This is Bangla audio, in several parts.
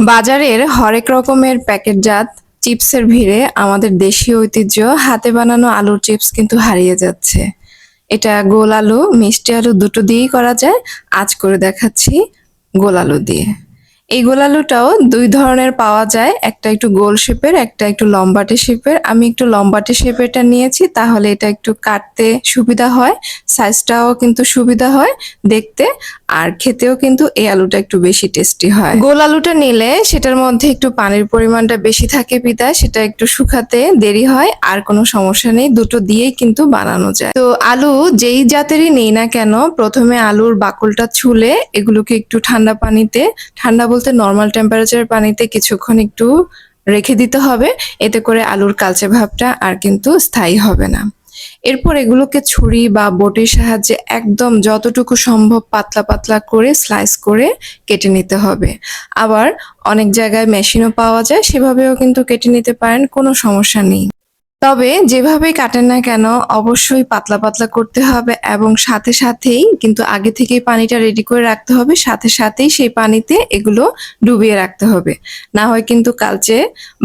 বাজারের হরেক রকমের প্যাকেটজাত চিপসের ভিড়ে আমাদের দেশীয় ঐতিহ্য হাতে বানানো আলুর চিপস কিন্তু হারিয়ে যাচ্ছে। এটা গোল আলু, মিষ্টি আলু দুটো দিয়েই করা যায়। আজ করে দেখাচ্ছি গোল আলু দিয়ে। এই গোল আলুটাও দুই ধরনের পাওয়া যায়, একটা একটু গোল শেপের, একটা একটু লম্বাটে শেপের। আমি একটু লম্বাটে শেপেরটা নিয়েছি, তাহলে এটা একটু কাটতে সুবিধা হয়, সাইজটাও কিন্তু সুবিধা হয় দেখতে, আর খেতেও কিন্তু এই আলুটা একটু বেশি টেস্টি হয়। গোল আলুটা নিলে সেটার মধ্যে একটু পানির পরিমাণটা বেশি থাকে বিধায় সেটা একটু শুকাতে দেরি হয়, আর কোনো সমস্যা নেই, দুটো দিয়েই কিন্তু বানানো যায়। তো আলু যেই জাতেরই নেই না কেন, প্রথমে আলুর বাকলটা ছুলে এগুলোকে একটু ঠান্ডা পানিতে, ঠান্ডা বলতে নর্মাল টেম্পারেচার পানিতে কিছুক্ষণ একটু রেখে দিতে হবে। এতে করে আলুর কালচে ভাবটা আর কিন্তু স্থায়ী হবে না। এরপর এগুলোকে ছুরি বা বটির সাহায্যে একদম যতটুকু সম্ভব পাতলা পাতলা করে স্লাইস করে কেটে নিতে হবে। আবার অনেক জায়গায় মেশিনও পাওয়া যায়, সেভাবেও কিন্তু কেটে নিতে পারেন, কোনো সমস্যা নেই। তবে যেভাবেই কাটেন না কেন অবশ্যই পাতলা পাতলা করতে হবে, এবং সাথে সাথেই কিন্তু আগে থেকেই পানিটা রেডি করে রাখতে হবে, সাথে সাথেই সেই পানিতে এগুলো ডুবিয়ে রাখতে হবে। না হয় কিন্তু কালচে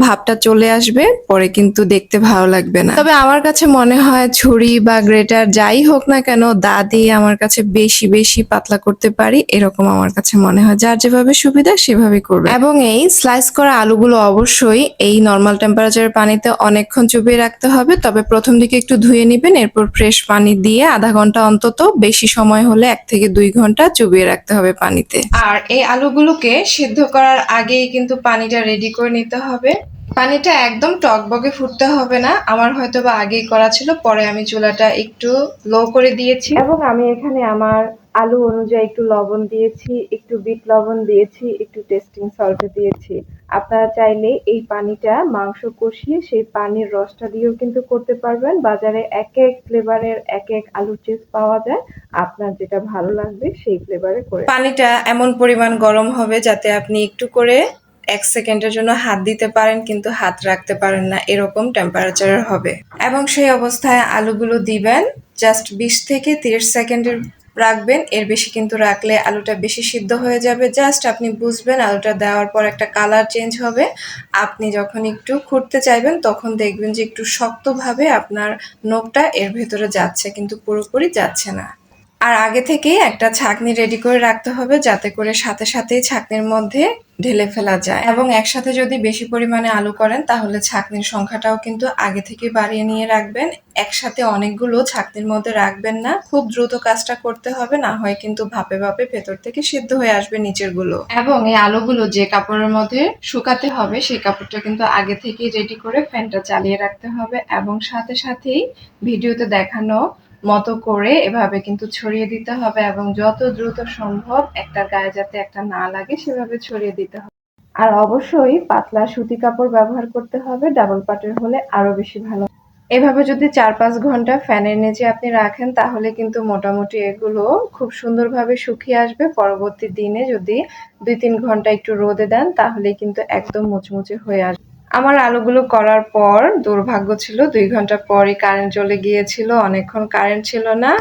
ভাবটা চলে আসবে, পরে কিন্তু দেখতে ভালো লাগবে না। তবে আমার কাছে মনে হয় ছুরি বা গ্রেটার যাই হোক না কেন, দা দিয়ে আমার কাছে বেশি বেশি পাতলা করতে পারি, এরকম আমার কাছে মনে হয়। যার যেভাবে সুবিধা সেভাবে করবে। এবং এই স্লাইস করা আলুগুলো অবশ্যই এই নর্মাল টেম্পারেচারের পানিতে অনেকক্ষণ চুবিয়ে রাখতে হবে। তবে প্রথম দিকে একটু ধুয়ে নিবেন, এরপর ফ্রেশ পানি দিয়ে আধা ঘন্টা অন্তত, বেশি সময় হলে 1 থেকে 2 ঘন্টা চুবিয়ে রাখতে হবে পানিতে। আর এই আলুগুলোকে সিদ্ধ করার আগেই কিন্তু পানিটা রেডি করে নিতে হবে। পানিটা একদম টকবকে ফুটতে হবে না। আমার হয়তো বা আগেই করা ছিল, পরে আমি চুলাটা একটু লো করে দিয়েছি, এবং আমি এখানে আমার আলু অনুযায়ী একটু লবণ দিয়েছি, একটু বিট লবণ দিয়েছি, একটু টেস্টিং সল্ট দিয়েছি। আপনারা চাইলে এই পানিটা মাংস কষিয়ে সেই পানির রসটা দিয়েও কিন্তু করতে পারবেন। বাজারে এক এক ফ্লেভারের এক এক আলু চিপস পাওয়া যায়, আপনার যেটা ভালো লাগবে সেই ফ্লেভারে করে। পানিটা এমন পরিমাণ গরম হবে যাতে আপনি একটু করে 1 সেকেন্ডের জন্য হাত দিতে পারেন, কিন্তু হাত রাখতে পারেন না, এরকম টেম্পারেচারের হবে। এবং সেই অবস্থায় আলুগুলো দিবেন, জাস্ট 20 থেকে 30 সেকেন্ডের রাখবেন। এর বেশি কিন্তু রাখলে আলুটা বেশি সিদ্ধ হয়ে যাবে। জাস্ট আপনি বুঝবেন আলুটা দেওয়ার পর একটা কালার চেঞ্জ হবে। আপনি যখন একটু খুঁড়তে চাইবেন তখন দেখবেন যে একটু শক্তভাবে আপনার নখটা এর ভেতরে যাচ্ছে, কিন্তু পুরোপুরি যাচ্ছে না। আর আগে থেকেই একটা ছাঁকনি রেডি করে রাখতে হবে, যাতে করে সাথে সাথেই ছাঁকনির মধ্যে ঢেলে ফেলা যায়। এবং একসাথে যদি বেশি পরিমাণে আলু করেন তাহলে ছাঁকনির সংখ্যাটাও কিন্তু আগে থেকে বাড়িয়ে নিয়ে রাখবেন। একসাথে অনেকগুলো ছাঁকনির মধ্যে রাখবেন না, খুব দ্রুত কাজটা করতে হবে, না হয় কিন্তু ভাপে ভাপে ভেতর থেকে সিদ্ধ হয়ে আসবে নিচের গুলো। এবং এই আলুগুলো যে কাপড়ের মধ্যে শুকাতে হবে সেই কাপড়টা কিন্তু আগে থেকেই রেডি করে ফ্যানটা চালিয়ে রাখতে হবে, এবং সাথে সাথেই ভিডিওতে দেখানো মতো করে এভাবে কিন্তু ছড়িয়ে দিতে হবে, এবং যত দ্রুত সম্ভব একটা গায়ে যাতে একটা না লাগে সেভাবে ছড়িয়ে দিতে হবে। আর অবশ্যই পাতলা সুতি কাপড় ব্যবহার করতে হবে, ডাবল পাটের হলে আরো বেশি ভালো। এভাবে যদি 4-5 ঘন্টা ফ্যানের নিচে আপনি রাখেন তাহলে কিন্তু মোটামুটি এগুলো খুব সুন্দরভাবে শুকিয়ে আসবে। পরবর্তী দিনে যদি 2-3 ঘন্টা একটু রোদে দেন তাহলে কিন্তু একদম মুচমুচে হয়ে আসবে। আমার আলুগুলো করার পর দুর্ভাগ্য ছিল 2 ঘন্টা পরই কারেন্ট চলে গিয়েছিল, অনেকক্ষণ কারেন্ট ছিল না।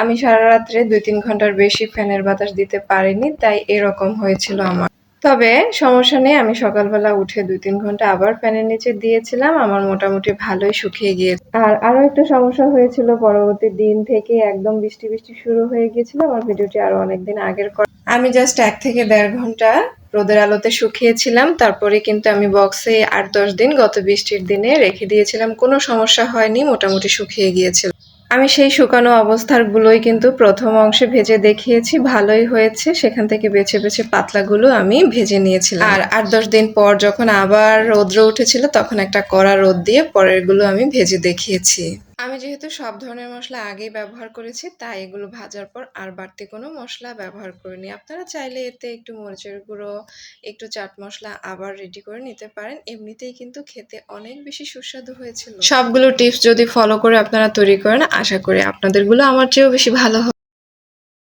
আমি সারা রাত্রে 2-3 ঘন্টার বেশি ফ্যানের বাতাস দিতে পারিনি, তাই এরকম হয়েছিল আমার। তবে সমস্যা নেই, আমি সকালবেলা উঠে 2-3 ঘন্টা আবার ফ্যানের নিচে দিয়েছিলাম, আমার মোটামুটি ভালোই শুকিয়ে গিয়েছে। আর আরো একটা সমস্যা হয়েছিল, পরবর্তী দিন থেকে একদম বৃষ্টি বৃষ্টি শুরু হয়ে গিয়েছিল। আমার ভিডিওটি আরো অনেকদিন আগের করা। আমি জাস্ট 1 থেকে 1.5 ঘন্টা রোদের আলোতে শুকিয়েছিলাম, তারপরে কিন্তু আমি বক্সে 8-10 দিন গত বৃষ্টির দিনে রেখে দিয়েছিলাম, কোনো সমস্যা হয়নি, মোটামুটি শুকিয়ে গিয়েছিল। আমি সেই শুকানো অবস্থার গুলোই কিন্তু প্রথম অংশে ভেজে দেখিয়েছি, ভালোই হয়েছে। সেখান থেকে বেছে বেছে পাতলাগুলো আমি ভেজে নিয়েছিলাম। আর 8-10 দিন পর যখন আবার রৌদ্র উঠেছিল তখন একটা কড়া রোদ দিয়ে পরেরগুলো আমি ভেজে দেখিয়েছি। আমি যেহেতু সব ধরনের মশলা আগেই ব্যবহার করেছি, তাই এগুলো ভাজার পর আর বাড়তি কোনো মশলা ব্যবহার করিনি। আপনারা চাইলে এতে একটু মরিচের গুঁড়ো, একটু চাট মশলা আবার রেডি করে নিতে পারেন, এমনিতেই কিন্তু খেতে অনেক বেশি সুস্বাদু হয়েছিল। সবগুলো টিপস যদি ফলো করে আপনারা তৈরি করেন, আশা করি আপনাদেরগুলো আমার চেয়েও বেশি ভালো হবে।